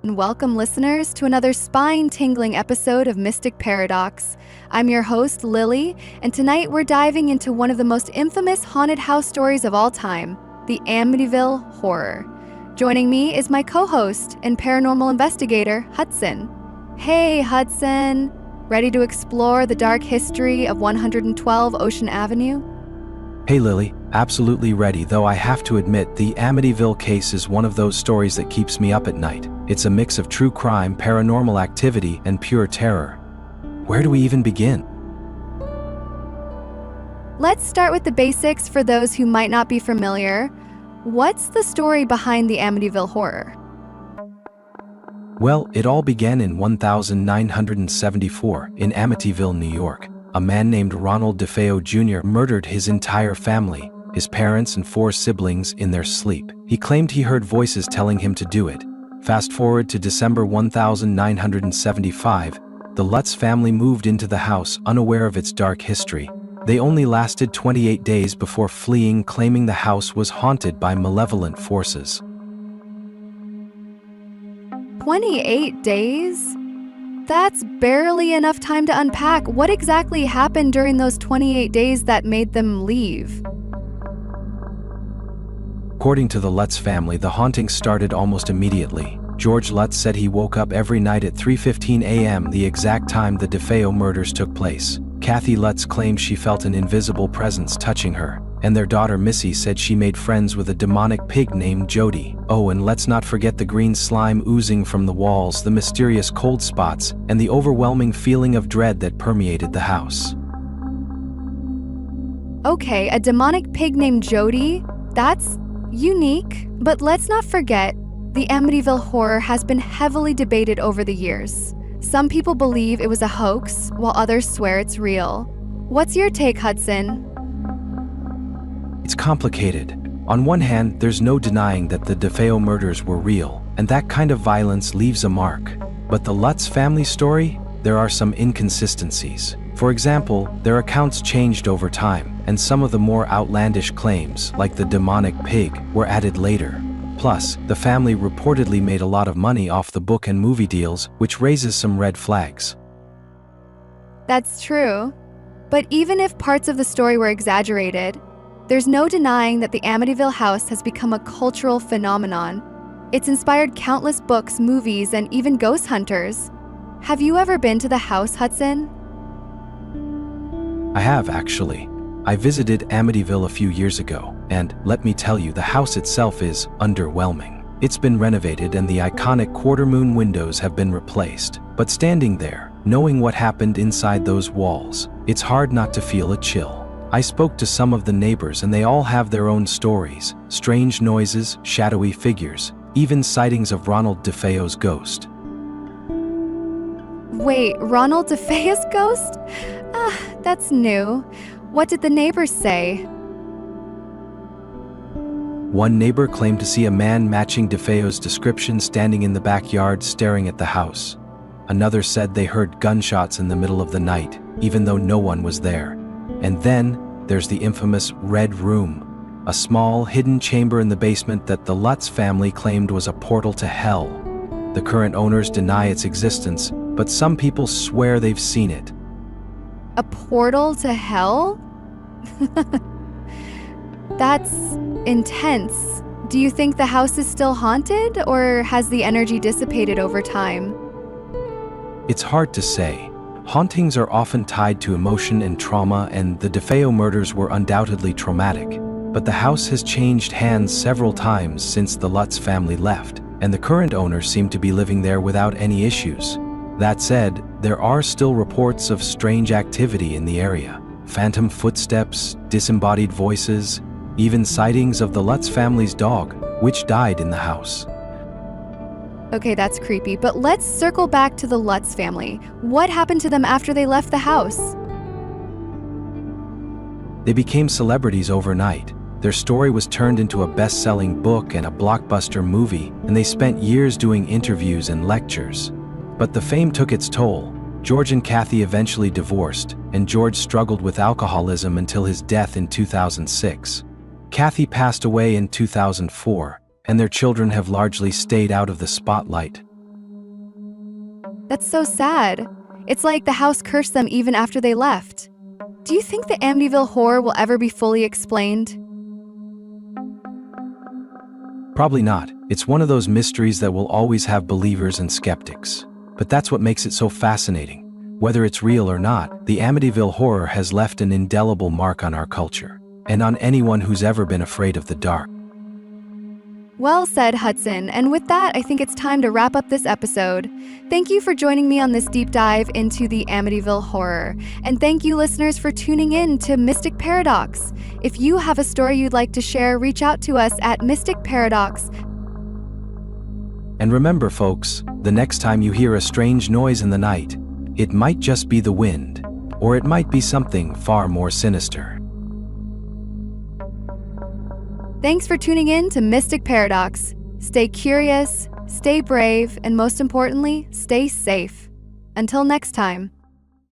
And welcome, listeners, to another spine-tingling episode of Mystic Paradox. I'm your host, Lily, and tonight we're diving into one of the most infamous haunted house stories of all time, the Amityville Horror. Joining me is my co-host and paranormal investigator, Hudson. Hey, Hudson! Ready to explore the dark history of 112 Ocean Avenue? Hey Lily, absolutely ready, though I have to admit the Amityville case is one of those stories that keeps me up at night. It's a mix of true crime, paranormal activity, and pure terror. Where do we even begin? Let's start with the basics for those who might not be familiar. What's the story behind the Amityville Horror? Well, it all began in 1974 in Amityville, New York. A man named Ronald DeFeo Jr. murdered his entire family, his parents and 4 siblings, in their sleep. He claimed he heard voices telling him to do it. Fast forward to December 1975, the Lutz family moved into the house unaware of its dark history. They only lasted 28 days before fleeing, claiming the house was haunted by malevolent forces. 28 days? That's barely enough time to unpack. What exactly happened during those 28 days that made them leave? According to the Lutz family, the haunting started almost immediately. George Lutz said he woke up every night at 3:15 a.m., the exact time the DeFeo murders took place. Kathy Lutz claimed she felt an invisible presence touching her, and their daughter Missy said she made friends with a demonic pig named Jody. Oh, and let's not forget the green slime oozing from the walls, the mysterious cold spots, and the overwhelming feeling of dread that permeated the house. Okay, a demonic pig named Jody? That's unique. But let's not forget, the Amityville Horror has been heavily debated over the years. Some people believe it was a hoax, while others swear it's real. What's your take, Hudson? It's complicated. On one hand, there's no denying that the DeFeo murders were real, and that kind of violence leaves a mark. But the Lutz family story? There are some inconsistencies. For example, their accounts changed over time, and some of the more outlandish claims, like the demonic pig, were added later. Plus, the family reportedly made a lot of money off the book and movie deals, which raises some red flags. That's true. But even if parts of the story were exaggerated, there's no denying that the Amityville house has become a cultural phenomenon. It's inspired countless books, movies, and even ghost hunters. Have you ever been to the house, Hudson? I have, actually. I visited Amityville a few years ago, and let me tell you, the house itself is underwhelming. It's been renovated and the iconic quarter-moon windows have been replaced. But standing there, knowing what happened inside those walls, it's hard not to feel a chill. I spoke to some of the neighbors and they all have their own stories. Strange noises, shadowy figures, even sightings of Ronald DeFeo's ghost. Wait, Ronald DeFeo's ghost? That's new. What did the neighbors say? One neighbor claimed to see a man matching DeFeo's description standing in the backyard staring at the house. Another said they heard gunshots in the middle of the night, even though no one was there. And then, there's the infamous Red Room, a small, hidden chamber in the basement that the Lutz family claimed was a portal to hell. The current owners deny its existence, but some people swear they've seen it. A portal to hell? That's intense. Do you think the house is still haunted, or has the energy dissipated over time? It's hard to say. Hauntings are often tied to emotion and trauma, and the DeFeo murders were undoubtedly traumatic. But the house has changed hands several times since the Lutz family left, and the current owners seem to be living there without any issues. That said, there are still reports of strange activity in the area. Phantom footsteps, disembodied voices, even sightings of the Lutz family's dog, which died in the house. Okay, that's creepy, but let's circle back to the Lutz family. What happened to them after they left the house? They became celebrities overnight. Their story was turned into a best-selling book and a blockbuster movie, and they spent years doing interviews and lectures. But the fame took its toll. George and Kathy eventually divorced, and George struggled with alcoholism until his death in 2006. Kathy passed away in 2004, and their children have largely stayed out of the spotlight. That's so sad. It's like the house cursed them even after they left. Do you think the Amityville horror will ever be fully explained? Probably not. It's one of those mysteries that will always have believers and skeptics. But that's what makes it so fascinating. Whether it's real or not, the Amityville horror has left an indelible mark on our culture, and on anyone who's ever been afraid of the dark. Well said, Hudson. And with that, I think it's time to wrap up this episode. Thank you for joining me on this deep dive into the Amityville horror. And thank you, listeners, for tuning in to Mystic Paradox. If you have a story you'd like to share, reach out to us at Mystic Paradox. And remember, folks, the next time you hear a strange noise in the night, it might just be the wind, or it might be something far more sinister. Thanks for tuning in to Mystic Paradox. Stay curious, stay brave, and most importantly, stay safe. Until next time.